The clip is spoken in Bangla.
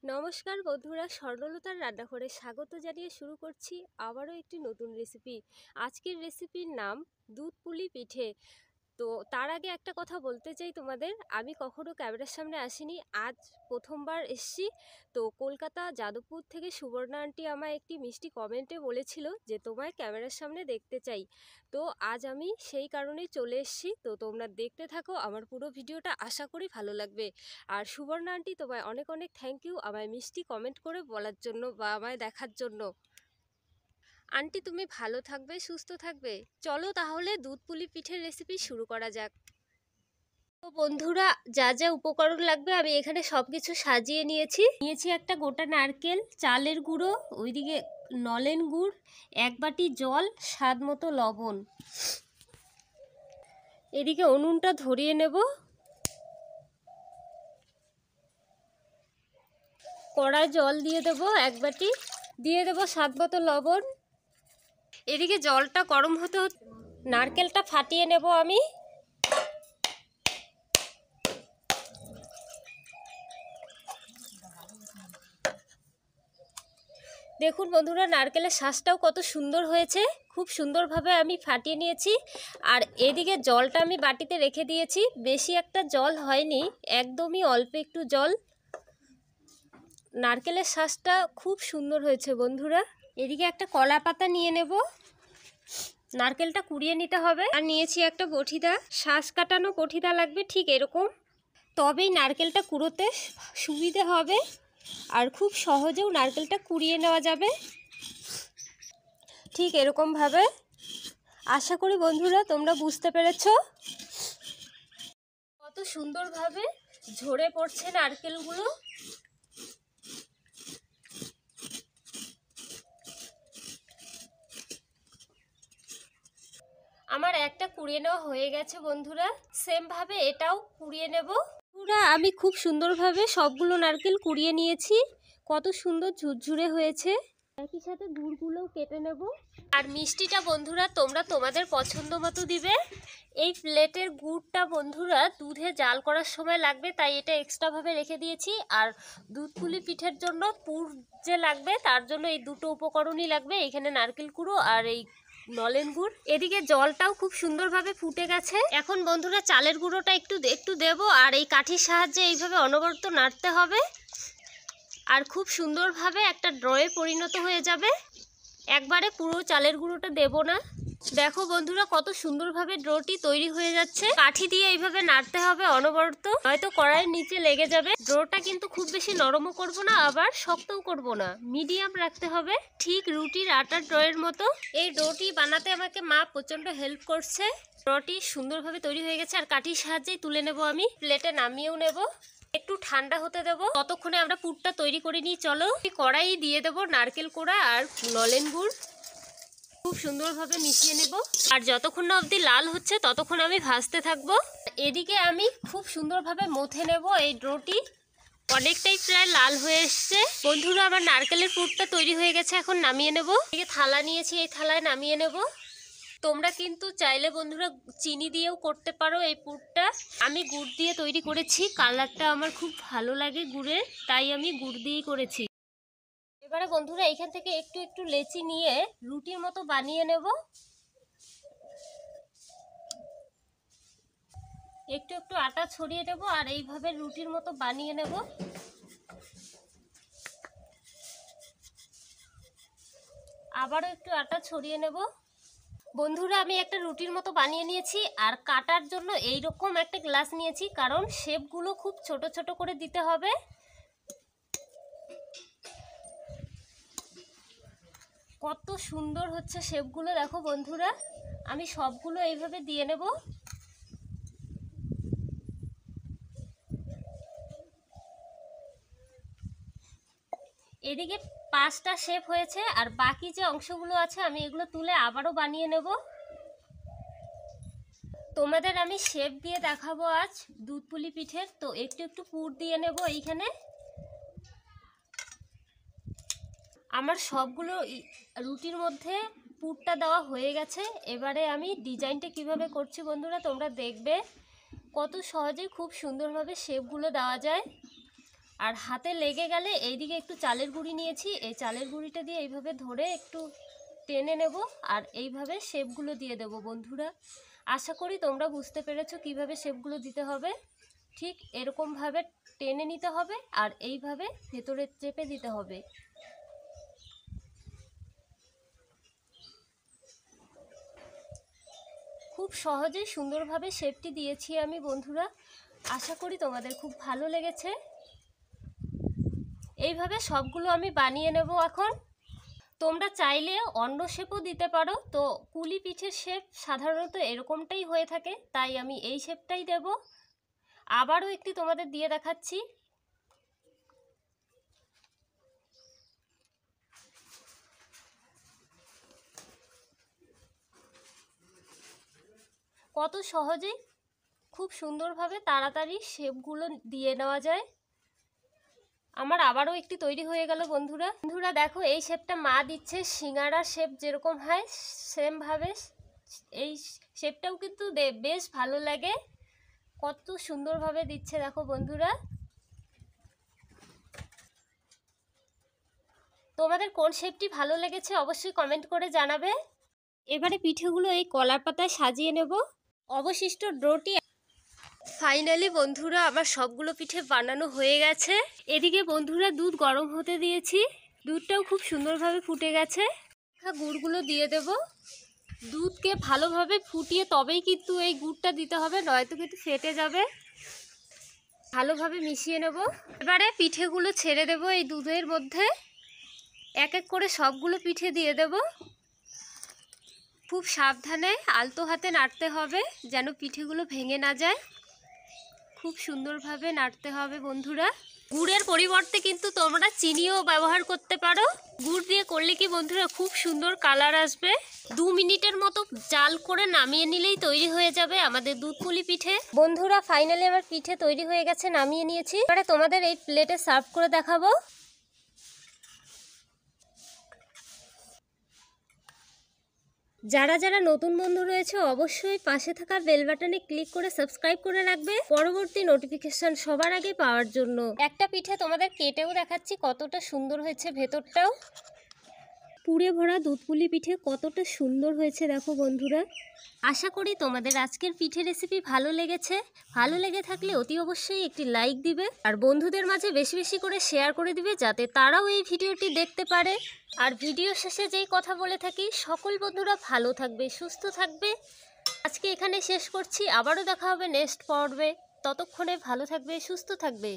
নমস্কার বন্ধুরা, স্বর্ণলতার রান্নাঘরে স্বাগত জানিয়ে শুরু করছি আবারও একটি নতুন রেসিপি। আজকের রেসিপির নাম দুধ পুলি পিঠে। তো তার আগে একটা কথা বলতে চাই তোমাদের, আমি কখনো ক্যামেরার সামনে আসিনি, আজ প্রথমবার এসছি। তো কলকাতা যাদবপুর থেকে সুবর্ণা আন্টি আমায় একটি মিষ্টি কমেন্টে বলেছিল যে তোমায় ক্যামেরার সামনে দেখতে চাই। তো আজ আমি সেই কারণেই চলে এসেছি। তো তোমরা দেখতে থাকো আমার পুরো ভিডিওটা, আশা করি ভালো লাগবে। আর সুবর্ণা আন্টি, তোমায় অনেক অনেক থ্যাংক ইউ আমায় মিষ্টি কমেন্ট করে বলার জন্য বা আমায় দেখার জন্য। আন্টি তুমি ভালো থাকবে, সুস্থ থাকবে। চলো তাহলে দুধ পুলি পিঠের রেসিপি শুরু করা যাক। তো বন্ধুরা, যা যা উপকরণ লাগবে আমি এখানে সব কিছু সাজিয়ে নিয়েছি একটা গোটা নারকেল, চালের গুঁড়ো, ওইদিকে নলেন গুড়, এক বাটি জল, স্বাদ মতো লবণ। এদিকে উনুনটা ধরিয়ে নেব। কড়ায় জল দিয়ে দেবো এক বাটি, দিয়ে দেবো স্বাদ মতো লবণ। এদিকে জলটা গরম হতে নারকেলটা ফাটিয়ে নেব আমি। দেখুন বন্ধুরা, নারকেলের শ্বাসটাও কত সুন্দর হয়েছে, খুব সুন্দরভাবে আমি ফাটিয়ে নিয়েছি। আর এদিকে জলটা আমি বাটিতে রেখে দিয়েছি, বেশি একটা জল হয়নি, একদমই অল্প একটু জল। নারকেলের শ্বাসটা খুব সুন্দর হয়েছে বন্ধুরা। এদিকে একটা কলা পাতা নিয়ে নেব, নারকেলটা কুড়িয়ে নিতে হবে। আর নিয়েছি একটা বটিদা, শ্বাস কাটানো বটিদা লাগবে ঠিক এরকম, তবেই নারকেলটা কুড়োতে সুবিধে হবে আর খুব সহজেও নারকেলটা কুড়িয়ে নেওয়া যাবে ঠিক এরকমভাবে। আশা করি বন্ধুরা তোমরা বুঝতে পেরেছো কত সুন্দরভাবে ঝরে পড়ছে নারকেলগুলো। আমার একটা কুড়িয়ে নেওয়া হয়ে গেছে বন্ধুরা, সেম ভাবে এটাও কুড়িয়ে নেব। বন্ধুরা, আমি খুব সুন্দরভাবে সবগুলো নারকেল কুড়িয়ে নিয়েছি, কত সুন্দর ঝুরঝুরে হয়েছে। একই সাথে গুড়গুলোও কেটে নেব। আর মিষ্টিটা বন্ধুরা তোমরা তোমাদের পছন্দ মতো দিবে। এই প্লেটের গুড়টা বন্ধুরা দুধে জাল করার সময় লাগবে, তাই এটা এক্সট্রাভাবে রেখে দিয়েছি। আর দুধ পুলি পিঠের জন্য পুর যে লাগবে তার জন্য এই দুটো উপকরণই লাগবে, এখানে নারকেল কুড়ো আর এই নলেন গুড়। এদিকে জলটাও খুব সুন্দরভাবে ফুটে গেছে। এখন বন্ধুরা চালের গুঁড়োটা একটু দেব, আর এই কাঠির সাহায্যে এইভাবে অনবরত নাড়তে হবে, আর খুব সুন্দরভাবে একটা ড্রয়ে পরিণত হয়ে যাবে। একবারে পুরো চালের গুঁড়োটা দেব না। দেখো বন্ধুরা কত সুন্দরভাবে ড্রোটি তৈরি হয়ে যাচ্ছে। কাঠি দিয়ে এইভাবে নাড়তে হবে অনবরত, হয়তো কড়াইয়ের নিচে লেগে যাবে। ড্রোটা কিন্তু খুব বেশি নরমও করব না, আবার শক্তও করব না, মিডিয়াম রাখতে হবে, ঠিক রুটির আটার ড্রয়ের মতো। এই ডোটি বানাতে আমাকে মা প্রচন্ড হেল্প করছে। ড্রোটি সুন্দরভাবে তৈরি হয়ে গেছে, আর কাঠির সাহায্যেই তুলে নেব আমি, প্লেটে নামিয়েও নেব। একটু ঠান্ডা হতে দেবো, ততক্ষণে আমরা পুরটা তৈরি করে নিই। চলো কড়াই দিয়ে দেবো নারকেল কোড়া আর নলেন গুড়, খুব সুন্দরভাবে মিশিয়ে নেব। আর যতক্ষণ না অবধি লাল হচ্ছে ততক্ষণ আমি ভাজতে থাকবো। এদিকে আমি খুব সুন্দরভাবে মথে নেব এই ডোটি। অনেকটাই প্রায় লাল হয়ে এসছে বন্ধুরা, আমার নারকেলের পুরটা তৈরি হয়ে গেছে। এখন নামিয়ে নেব। এদিকে থালা নিয়েছি, এই থালায় নামিয়ে নেব। তোমরা কিন্তু চাইলে বন্ধুরা চিনি দিয়েও করতে পারো এই পুরটা। আমি গুড় দিয়ে তৈরি করেছি, কালারটা আমার খুব ভালো লাগে গুড়ের, তাই আমি গুড় দিয়েই করেছি। এবারে বন্ধুরা এইখান থেকে একটু লেচি নিয়ে রুটির মতো বানিয়ে নেব। একটু আটা ছড়িয়ে দেবো আর এইভাবে রুটির মতো বানিয়ে নেব। আবারও একটু আটা ছড়িয়ে নেব। বন্ধুরা আমি একটা রুটির মতো বানিয়ে নিয়েছি, আর কাটার জন্য এইরকম একটা গ্লাস নিয়েছি, কারণ শেপগুলো খুব ছোট ছোট করে দিতে হবে। কত সুন্দর হচ্ছে শেপগুলো, দেখো বন্ধুরা। আমি সবগুলো এইভাবে দিয়ে নেব। এদিকে 5টা শেপ হয়েছে, আর বাকি যে অংশগুলো আছে আমি এগুলো তুলে আবারও বানিয়ে নেব। তোমাদের আমি শেপ দিয়ে দেখাবো আজ দুধ পুলি পিঠের। তো একটু পুর দিয়ে নেব এইখানে। আমার সবগুলো রুটির মধ্যে পুরটা দেওয়া হয়ে গেছে। এবারে আমি ডিজাইনটা কিভাবে করছি বন্ধুরা তোমরা দেখবে, কত সহজে খুব সুন্দরভাবে শেপগুলো দেওয়া যায়। আর হাতে লেগে গেলে এইদিকে একটু চালের গুঁড়ি নিয়েছি, এই চালের গুঁড়িটা দিয়ে এইভাবে ধরে একটু টেনে নেব আর এইভাবে শেপগুলো দিয়ে দেব বন্ধুরা। আশা করি তোমরা বুঝতে পেরেছো কিভাবে শেপগুলো দিতে হবে। ঠিক এরকমভাবে টেনে নিতে হবে আর এইভাবে ভেতরে চেপে দিতে হবে। খুব সহজেই সুন্দরভাবে শেপটি দিয়েছি আমি বন্ধুরা। আশা করি তোমাদের খুব ভালো লেগেছে। এইভাবে সবগুলো আমি বানিয়ে নেব এখন। তোমরা চাইলে অন্য শেপও দিতে পারো, তো পুলি পিঠের শেপ সাধারণত এরকমটাই হয়ে থাকে, তাই আমি এই শেপটাই দেব। আবারও একটি তোমাদের দিয়ে দেখাচ্ছি। কত সহজেই খুব সুন্দরভাবে তাড়াতাড়ি শেপগুলো দিয়ে নেওয়া যায়। আমার আবারও একটি তৈরি হয়ে গেল বন্ধুরা। দেখো এই শেপটা মা দিচ্ছে সিঙ্গাড়ার শেপ যেরকম হয় সেমভাবে এই শেপটাও কিন্তু বেশ ভালো লাগে। কত সুন্দরভাবে দিচ্ছে দেখো বন্ধুরা। তোমাদের কোন শেপটি ভালো লেগেছে অবশ্যই কমেন্ট করে জানাবে। এবারে পিঠেগুলো এই কলার পাতায় সাজিয়ে নেব। অবশিষ্ট ডোটি ফাইনালি বন্ধুরা আমার সবগুলো পিঠে বানানো হয়ে গেছে। এদিকে বন্ধুরা দুধ গরম হতে দিয়েছি, দুধটাও খুব সুন্দরভাবে ফুটে গেছে। গুড়গুলো দিয়ে দেব। দুধকে ভালোভাবে ফুটিয়ে তবেই কিন্তু এই গুড়টা দিতে হবে, নয়তো কিন্তু ফেটে যাবে। ভালোভাবে মিশিয়ে নেব। এবারে পিঠেগুলো ছেড়ে দেব এই দুধের মধ্যে। এক এক করে সবগুলো পিঠে দিয়ে দেব। খুব সাবধানে আলতো হাতে নাড়তে হবে যেন পিঠেগুলো ভেঙে না যায়। খুব সুন্দরভাবে নাড়তে হবে বন্ধুরা। গুড়ের পরিবর্তে কিন্তু তোমরা চিনিও ব্যবহার করতে পারো। গুড় দিয়ে করলে কি বন্ধুরা খুব সুন্দর কালার আসবে। 2 মিনিটের মতো জাল করে নামিয়ে নিলেই তৈরি হয়ে যাবে আমাদের দুধ পুলি পিঠে। বন্ধুরা ফাইনালি আমার পিঠে তৈরি হয়ে গেছে, নামিয়ে নিয়েছি। এবারে তোমাদের এই প্লেটে সার্ভ করে দেখাবো। যারা যারা নতুন বন্ধু রয়েছে অবশ্যই পাশে থাকা বেল বাটনে ক্লিক করে সাবস্ক্রাইব করে রাখবে পরবর্তী নোটিফিকেশন সবার আগে পাওয়ার জন্য। একটা পিঠে তোমাদের কেটেও দেখাচ্ছি কতটা সুন্দর হয়েছে, ভেতরটাও পুড়ে ভরা দুধ পুলি পিঠে কতটা সুন্দর হয়েছে দেখো বন্ধুরা। আশা করি তোমাদের আজকের পিঠে রেসিপি ভালো লেগেছে। ভালো লেগে থাকলে অতি অবশ্যই একটি লাইক দিবে আর বন্ধুদের মাঝে বেশি বেশি করে শেয়ার করে দিবে যাতে তারাও এই ভিডিওটি দেখতে পারে। আর ভিডিও শেষে যেই কথা বলে থাকি, সকল বন্ধুরা ভালো থাকবে, সুস্থ থাকবে। আজকে এখানে শেষ করছি, আবারও দেখা হবে নেক্সট পর্বে। ততক্ষণে ভালো থাকবে, সুস্থ থাকবে।